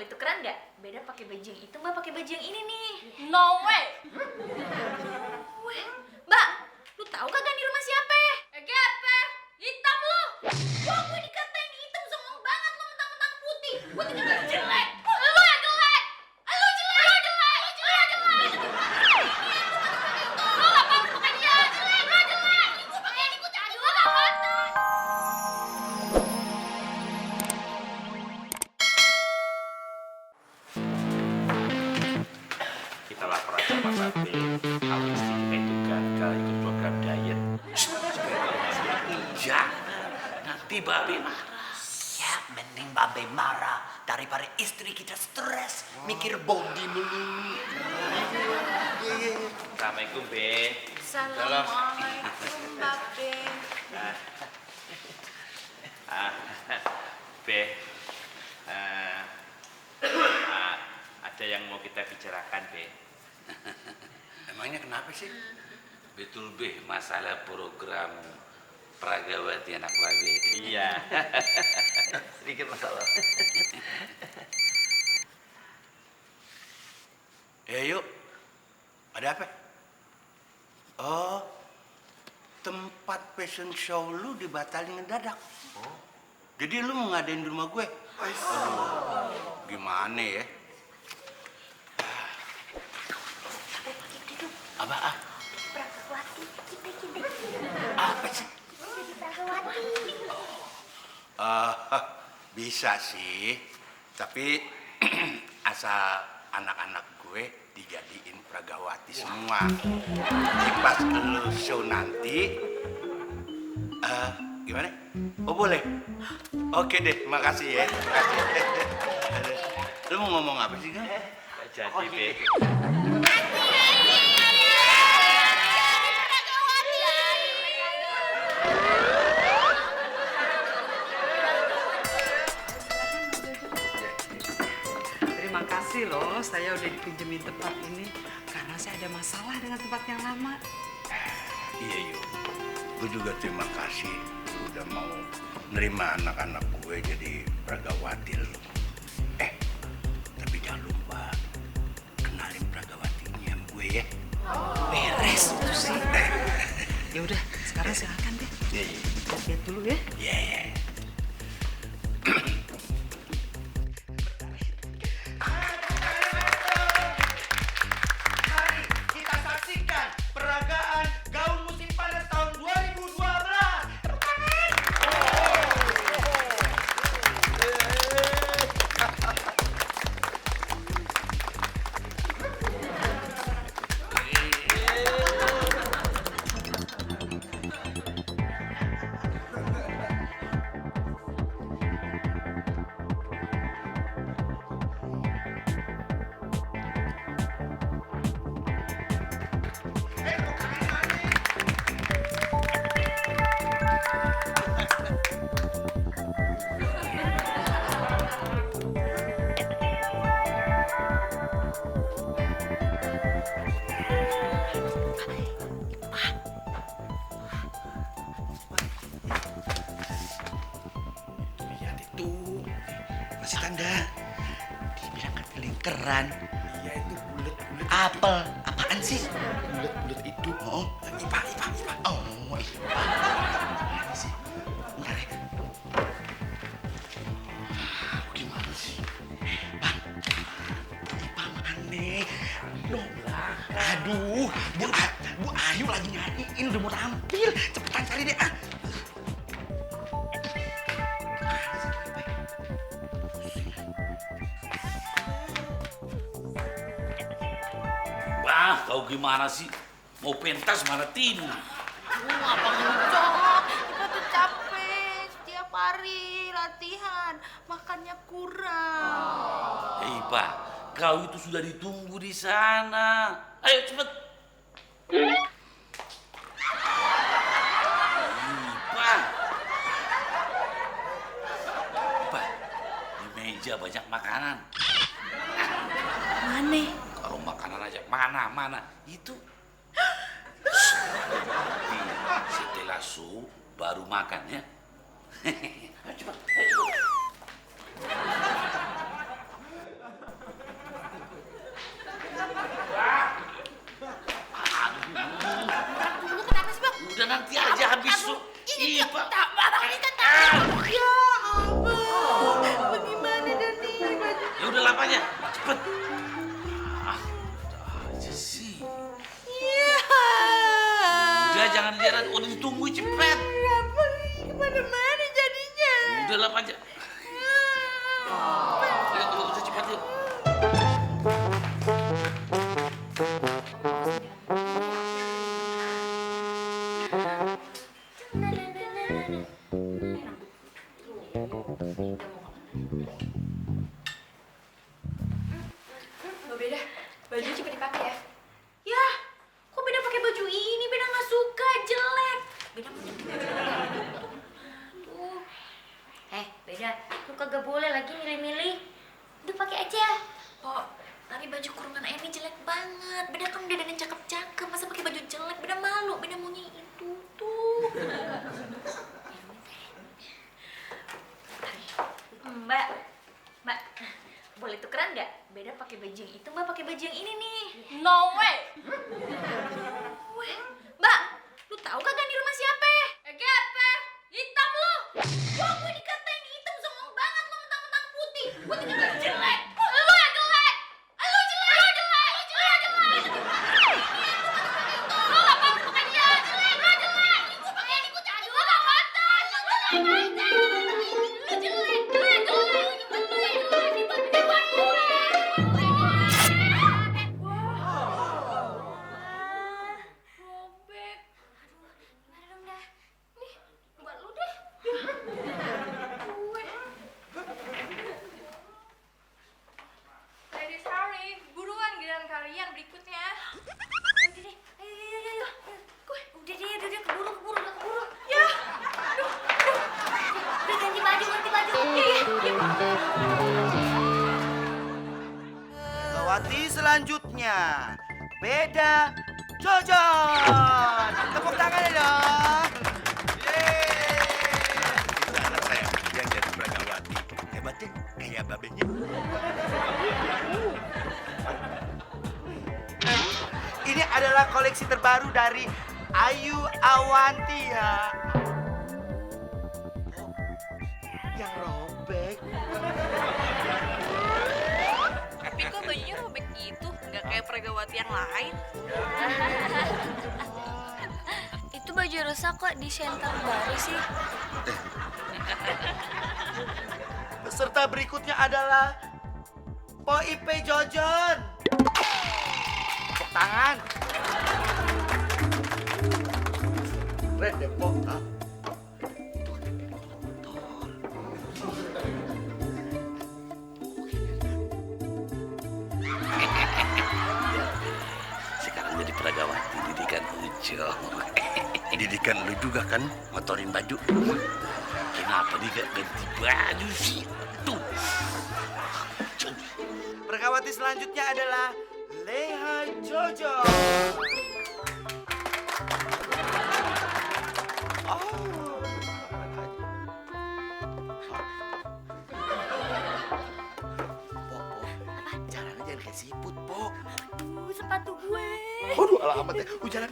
boleh tukeran nggak? Beda pakai baju yang itu, Mbak pakai baju yang ini nih. No way. Weh, Mbak, lu tahu kagak di rumah siapa? Gepe, hitam lu. Wah, gue dikatain hitam, songong banget lu mentang-mentang putih. Gue juga jelek. Lu yang jelek. Lu jelek. Lu jelek. Lu jelek. Lu gak pantas pakai dia. Jelek. Lu jelek. Gue pakai ini, gue cantik. Lu gak pantas. Kita lapor aja Pak Babe. Kalau istri kita itu gagal ikut program diet. Jangan, nanti Babe marah. Ya, mending Babe marah daripada istri kita stres mikir body mulu. Assalamualaikum, Be. Assalamualaikum, Babe. Be, ada yang mau kita bicarakan, Be. Emangnya kenapa sih? Betul Be, masalah program Pragawati anak Babe. Iya. Sedikit masalah. Yuk, ada apa? Oh, tempat fashion show lu dibatalin ngedadak. Oh, jadi lu mau ngadain di rumah gue? Aduh, gimana ya? Apa? Pragawati, kita. Apa sih? Jadi Pragawati. Bisa sih, tapi asal anak-anak gue dijadiin Pragawati semua. Jadi pas lu show nanti, gimana? Oh boleh? Oke deh, makasih ya. Makasih. Lu mau ngomong apa sih kan? Jadi, Be. Terima kasih loh, saya udah dipinjemin tempat ini karena saya ada masalah dengan tempat yang lama. Iya yuk, gue juga terima kasih lu udah mau nerima anak-anak gue jadi Pragawati lu. Tapi jangan lupa kenalin Pragawatinya sama gue ya. Beres itu sih. Ya udah, sekarang silakan deh. Iya. Lihat dulu ya. Iya. Mari kita saksikan peragaan gaun musim panas tahun 2012. Lihat itu, masih tanda. Dibilang kelinkeran. Iya itu bulet. Apel, apaan sih? Bulet itu. Oh, ipa. Oh, ipa. Mana sih? Bentar ya. Gimana sih? Bang, ipa mana? Dobrak. Aduh, Bu Ayu lagi nyariin, udah mau tampil. Cepetan cari deh, ah. Wah, kau gimana sih? Mau pentas mana tim? Apa ngencok? Kita tuh capek setiap hari latihan, makannya kurang. Hei Pak, kau itu sudah ditunggu di sana. Ayo cepet. Pak. Pak, di meja banyak makanan. Mana? Kalau makanan aja mana itu. Setelah show baru makan ya. Ayo cepat. Ih, Pak. Ya ampun. Bagaimana Dani? Ya udah lapanya, cepet. Ah, udah aja sih. Ya. Udah jangan lihat, udah ditunggu cepet. Apa kemana-mana jadinya? Udah lap aja. Ayo, udah cepat yuk. Loh Beda, bajunya cepet dipakai ya. Ya, kok Beda pakai baju ini? Beda nggak suka, jelek. Beda mau tuh. Beda, lu kagak boleh lagi milih-milih. Udah pakai aja. Po, tapi baju kurungan ini jelek banget. Beda kan udah dandan cakep-cakep, masa pakai baju jelek? Beda malu. Beda maunya itu tuh. Mbak, boleh tukeran nggak? Beda pakai baju yang itu, Mbak pakai baju yang ini nih. No way. Weh, Mbak, lu tahu kagak di rumah siapa? Gepe, hitam lu. Wah, gue dikatain hitam, songong banget lu, mentang-mentang putih. Putih juga jelek. Lu yang jelek. Lu jelek. Lu jelek. Lu jelek. Lu nggak pantas pakai dia. Jelek. Lu jelek. Gue pakai ini, gue cari. Lu nggak pantas. Lu jelek. Lu jelek. Robek. Aduh, gimana dong dah? Nih, buat lu deh. Gue. Ladies Harry, buruan giliran kalian berikutnya. Udah deh, ayo. Gue, udah deh, keburu, udah keburu. Ya, aduh. Udah ganti baju. Iya. Megawati selanjutnya. Beda Jojon. Tepuk tangan dong. Itu anak saya yang jadi Pragawati. Hebatnya kayak babenya. Ini adalah koleksi terbaru dari Ayu Awanti ya. Yang robek. Tapi kok bajunya robek gitu? Nggak kayak Pragawati yang lain. Itu baju rusak kok di center baru sih. Peserta berikutnya adalah Po Ipe Jojon. Tepuk tangan. Keren deh, Po. Hah? Sekarang jadi Pragawati, didikan Ujo. Didikan lu juga kan ngotorin baju. Kenapa dia gak ganti baju sih? Tuh. Pragawati selanjutnya adalah Leha Jojo. Jalan aja kayak siput, Po. Sepatu gue. Aduh, alamat ya. Jalan.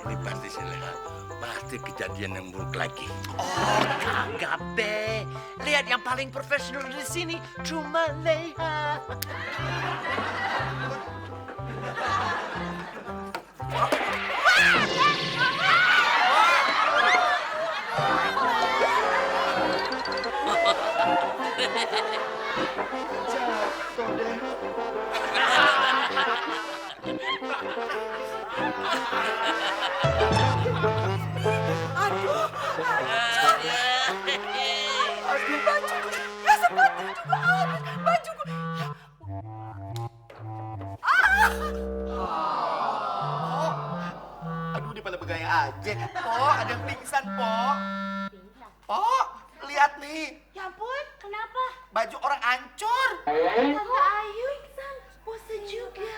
Ini pasti sih, Leha. Pasti kejadian yang buruk lagi. Oh, kagak be. Lihat yang paling profesional di sini cuma Leha. Aduh, dia pada begaya aja. Po, ada yang pingsan, Po. Po, lihat nih. Ya ampun, kenapa? Baju orang ancur. Tante Ayu, Iksan, puasa juga.